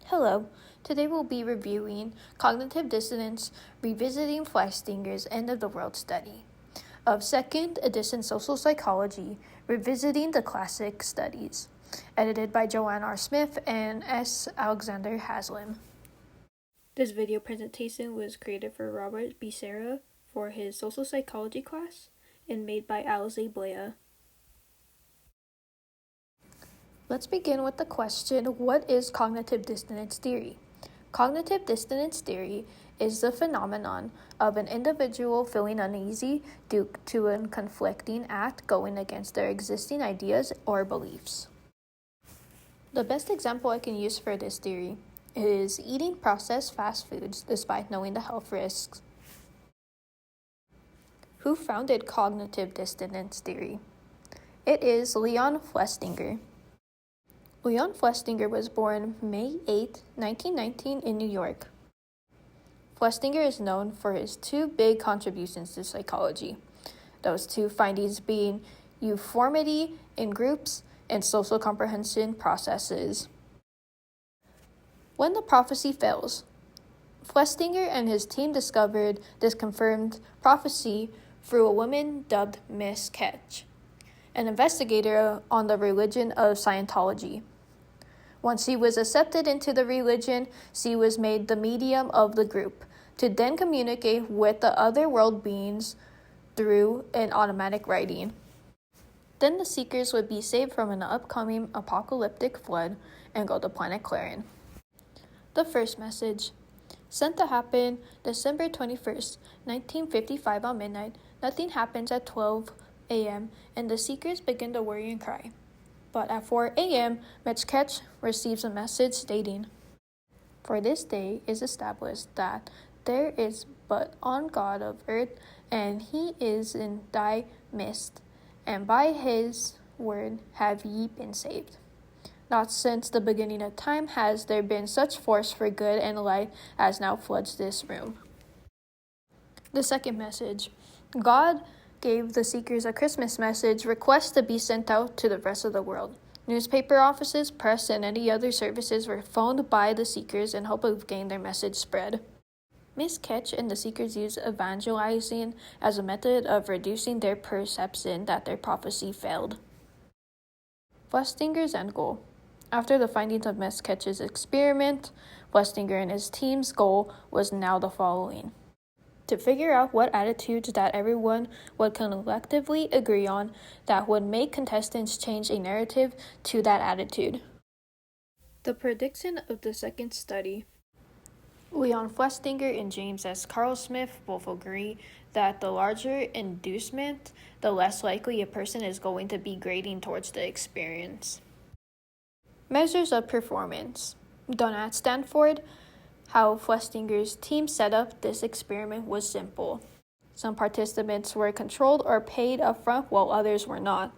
Hello, today we'll be reviewing Cognitive Dissonance, Revisiting Festinger's End of the World study of 2nd edition Social Psychology, Revisiting the Classic Studies, edited by Joanne R. Smith and S. Alexander Haslam. This video presentation was created for Robert Beshara for his Social Psychology class and made by Alize. Let's begin with the question, what is cognitive dissonance theory? Cognitive dissonance theory is the phenomenon of an individual feeling uneasy due to a conflicting act going against their existing ideas or beliefs. The best example I can use for this theory is eating processed fast foods despite knowing the health risks. Who founded cognitive dissonance theory? It is Leon Festinger. Leon Festinger was born May 8, 1919 in New York. Festinger is known for his two big contributions to psychology, those two findings being uniformity in groups and social comprehension processes. When the prophecy fails, Festinger and his team discovered this confirmed prophecy through a woman dubbed Miss Ketch, an investigator on the religion of Scientology. Once she was accepted into the religion, she was made the medium of the group to then communicate with the other world beings through an automatic writing. Then the seekers would be saved from an upcoming apocalyptic flood and go to planet Clarion. The first message. Sent to happen December 21st, 1955 on midnight. Nothing happens at 12 a.m. and the seekers begin to worry and cry. But at 4 a.m., Miss Ketch receives a message stating, "For this day is established that there is but one God of earth, and he is in thy midst, and by his word have ye been saved. Not since the beginning of time has there been such force for good and light as now floods this room." The second message. God gave the seekers a Christmas message request to be sent out to the rest of the world. Newspaper offices, press, and any other services were phoned by the seekers in hope of getting their message spread. Miss Ketch and the seekers used evangelizing as a method of reducing their perception that their prophecy failed. Festinger's end goal. After the findings of Miss Ketch's experiment, Festinger and his team's goal was now the following: to figure out what attitudes that everyone would collectively agree on that would make contestants change a narrative to that attitude. The prediction of the second study. Leon Festinger and James S. Carl Smith both agree that the larger inducement, the less likely a person is going to be grading towards the experience. Measures of performance. Done at Stanford. How Festinger's team set up this experiment was simple. Some participants were controlled or paid upfront while others were not.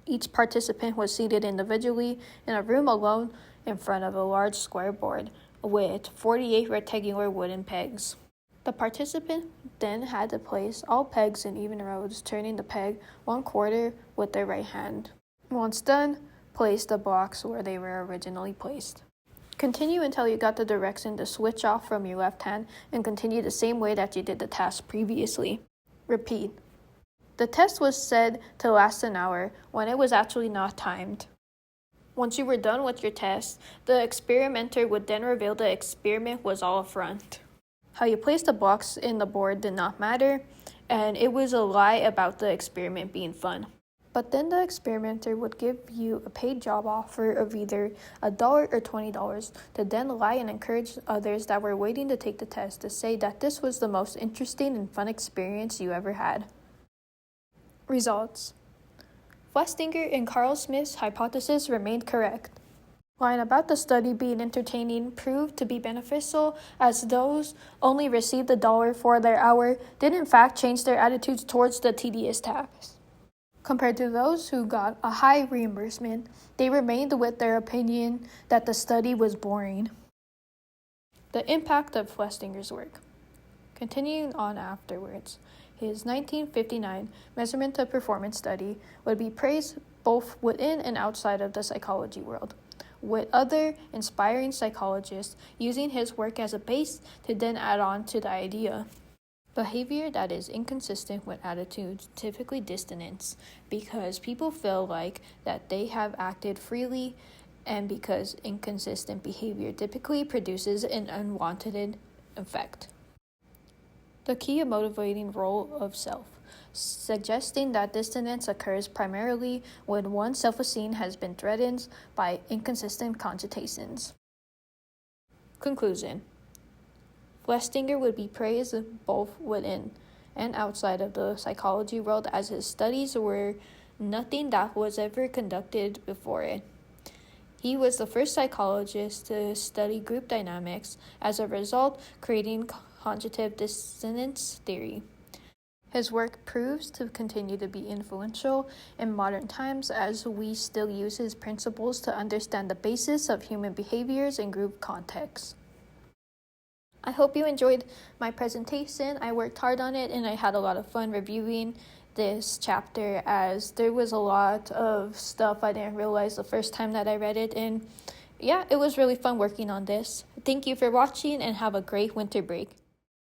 Each participant was seated individually in a room alone in front of a large square board with 48 rectangular wooden pegs. The participant then had to place all pegs in even rows, turning the peg 1/4 with their right hand. Once done, place the blocks where they were originally placed. Continue until you got the direction to switch off from your left hand and continue the same way that you did the task previously. Repeat. The test was said to last an hour when it was actually not timed. Once you were done with your test, the experimenter would then reveal the experiment was all a front. How you placed the blocks in the board did not matter, and it was a lie about the experiment being fun. But then the experimenter would give you a paid job offer of either $1 or $20 to then lie and encourage others that were waiting to take the test to say that this was the most interesting and fun experience you ever had. Results. Festinger and Carl Smith's hypothesis remained correct. Lying about the study being entertaining proved to be beneficial, as those only received $1 for their hour did in fact change their attitudes towards the tedious task. Compared to those who got a high reimbursement, they remained with their opinion that the study was boring. The impact of Festinger's work. Continuing on afterwards, his 1959 measurement of performance study would be praised both within and outside of the psychology world. with other inspiring psychologists, using his work as a base to then add on to the idea. Behavior that is inconsistent with attitudes typically dissonance, because people feel like that they have acted freely, and because inconsistent behavior typically produces an unwanted effect. The key motivating role of self, suggesting that dissonance occurs primarily when one's self-esteem has been threatened by inconsistent cogitations. Conclusion. Festinger would be praised both within and outside of the psychology world, as his studies were nothing that was ever conducted before it. He was the first psychologist to study group dynamics, as a result creating cognitive dissonance theory. His work proves to continue to be influential in modern times, as we still use his principles to understand the basis of human behaviors in group contexts. I hope you enjoyed my presentation. I worked hard on it and I had a lot of fun reviewing this chapter, as there was a lot of stuff I didn't realize the first time that I read it, and yeah, it was really fun working on this. Thank you for watching and have a great winter break.